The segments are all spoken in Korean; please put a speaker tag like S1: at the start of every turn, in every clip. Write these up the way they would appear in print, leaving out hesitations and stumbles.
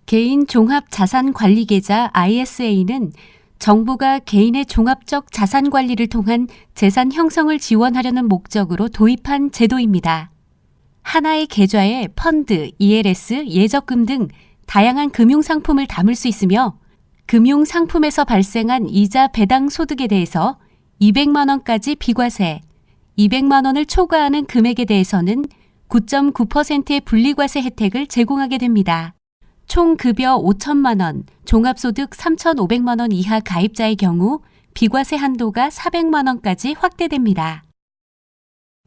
S1: 개인 종합 자산 관리 계좌 ISA는 정부가 개인의 종합적 자산 관리를 통한 재산 형성을 지원하려는 목적으로 도입한 제도입니다. 하나의 계좌에 펀드, ELS, 예적금 등 다양한 금융상품을 담을 수 있으며 금융상품에서 발생한 이자 배당 소득에 대해서 200만 원까지 비과세, 200만 원을 초과하는 금액에 대해서는 9.9%의 분리과세 혜택을 제공하게 됩니다. 총 급여 5천만 원, 종합소득 3,500만 원 이하 가입자의 경우 비과세 한도가 400만 원까지 확대됩니다.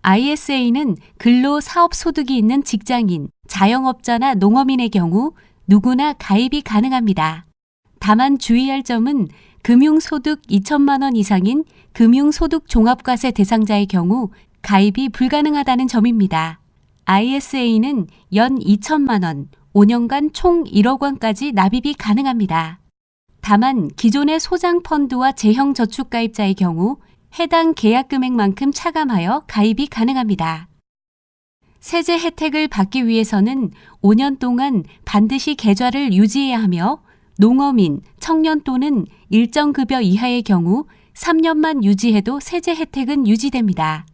S1: ISA는 근로사업소득이 있는 직장인, 자영업자나 농어민의 경우 누구나 가입이 가능합니다. 다만 주의할 점은 금융소득 2천만 원 이상인 금융소득 종합과세 대상자의 경우 가입이 불가능하다는 점입니다. ISA는 연 2천만 원, 5년간 총 1억 원까지 납입이 가능합니다. 다만 기존의 소장펀드와 제형저축가입자의 경우 해당 계약 금액만큼 차감하여 가입이 가능합니다. 세제 혜택을 받기 위해서는 5년 동안 반드시 계좌를 유지해야 하며 농어민, 청년 또는 일정 급여 이하의 경우 3년만 유지해도 세제 혜택은 유지됩니다.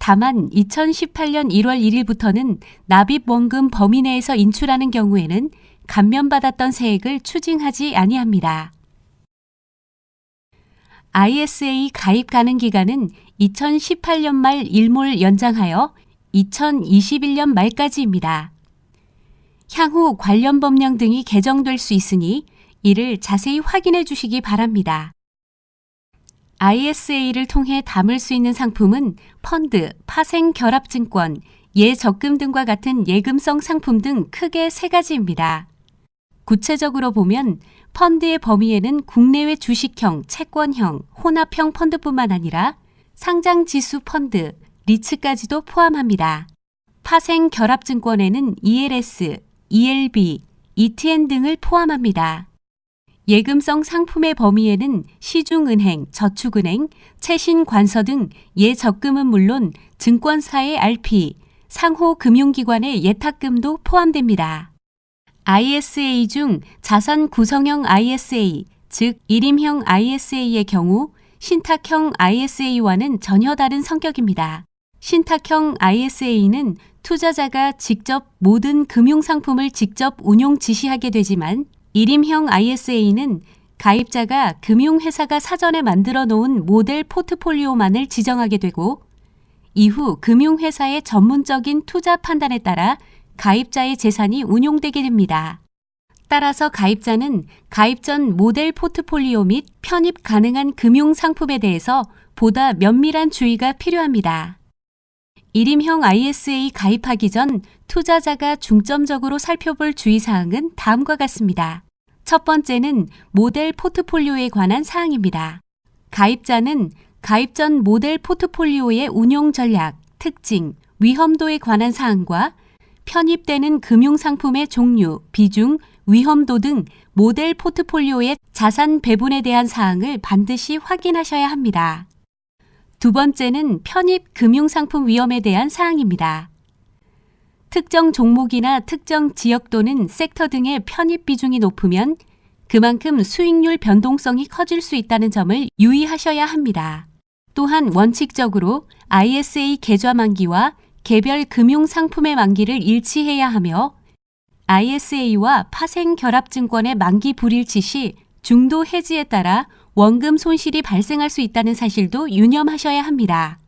S1: 다만 2018년 1월 1일부터는 납입원금 범위 내에서 인출하는 경우에는 감면받았던 세액을 추징하지 아니합니다. ISA 가입 가능 기간은 2018년 말 일몰 연장하여 2021년 말까지입니다. 향후 관련 법령 등이 개정될 수 있으니 이를 자세히 확인해 주시기 바랍니다. ISA를 통해 담을 수 있는 상품은 펀드, 파생결합증권, 예적금 등과 같은 예금성 상품 등 크게 3가지입니다. 구체적으로 보면 펀드의 범위에는 국내외 주식형, 채권형, 혼합형 펀드뿐만 아니라 상장지수 펀드, 리츠까지도 포함합니다. 파생결합증권에는 ELS, ELB, ETN 등을 포함합니다. 예금성 상품의 범위에는 시중은행, 저축은행, 최신관서 등 예적금은 물론 증권사의 RP, 상호금융기관의 예탁금도 포함됩니다. ISA 중 자산 구성형 ISA, 즉 1임형 ISA의 경우 신탁형 ISA와는 전혀 다른 성격입니다. 신탁형 ISA는 투자자가 직접 모든 금융상품을 직접 운용 지시하게 되지만 1임형 ISA는 가입자가 금융회사가 사전에 만들어 놓은 모델 포트폴리오만을 지정하게 되고 이후 금융회사의 전문적인 투자 판단에 따라 가입자의 재산이 운용되게 됩니다. 따라서 가입자는 가입 전 모델 포트폴리오 및 편입 가능한 금융상품에 대해서 보다 면밀한 주의가 필요합니다. 1임형 ISA 가입하기 전 투자자가 중점적으로 살펴볼 주의사항은 다음과 같습니다. 첫 번째는 모델 포트폴리오에 관한 사항입니다. 가입자는 가입 전 모델 포트폴리오의 운용 전략, 특징, 위험도에 관한 사항과 편입되는 금융상품의 종류, 비중, 위험도 등 모델 포트폴리오의 자산 배분에 대한 사항을 반드시 확인하셔야 합니다. 두 번째는 편입 금융상품 위험에 대한 사항입니다. 특정 종목이나 특정 지역 또는 섹터 등의 편입 비중이 높으면 그만큼 수익률 변동성이 커질 수 있다는 점을 유의하셔야 합니다. 또한 원칙적으로 ISA 계좌 만기와 개별 금융상품의 만기를 일치해야 하며 ISA와 파생결합증권의 만기 불일치 시 중도 해지에 따라 원금 손실이 발생할 수 있다는 사실도 유념하셔야 합니다.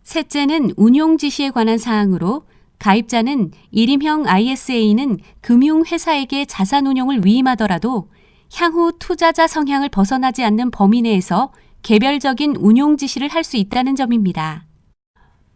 S1: 셋째는 운용 지시에 관한 사항으로 가입자는 1임형 ISA는 금융회사에게 자산 운용을 위임하더라도 향후 투자자 성향을 벗어나지 않는 범위 내에서 개별적인 운용 지시를 할 수 있다는 점입니다.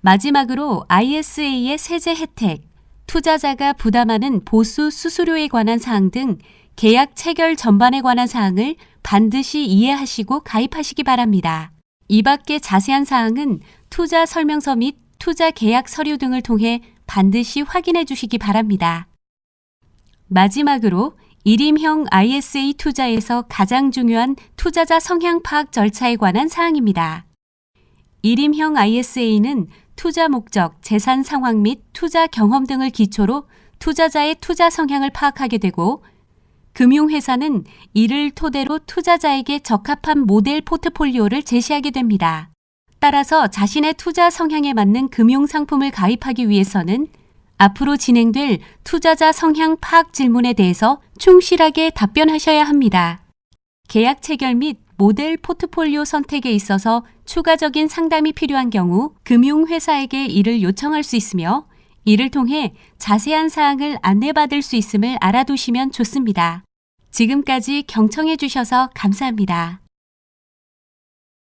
S1: 마지막으로 ISA의 세제 혜택, 투자자가 부담하는 보수 수수료에 관한 사항 등 계약 체결 전반에 관한 사항을 반드시 이해하시고 가입하시기 바랍니다. 이 밖의 자세한 사항은 투자 설명서 및 투자 계약 서류 등을 통해 반드시 확인해 주시기 바랍니다. 마지막으로 1임형 ISA 투자에서 가장 중요한 투자자 성향 파악 절차에 관한 사항입니다. 1임형 ISA는 투자 목적, 재산 상황 및 투자 경험 등을 기초로 투자자의 투자 성향을 파악하게 되고 금융회사는 이를 토대로 투자자에게 적합한 모델 포트폴리오를 제시하게 됩니다. 따라서 자신의 투자 성향에 맞는 금융상품을 가입하기 위해서는 앞으로 진행될 투자자 성향 파악 질문에 대해서 충실하게 답변하셔야 합니다. 계약 체결 및 모델 포트폴리오 선택에 있어서 추가적인 상담이 필요한 경우 금융회사에게 이를 요청할 수 있으며 이를 통해 자세한 사항을 안내받을 수 있음을 알아두시면 좋습니다. 지금까지 경청해 주셔서 감사합니다.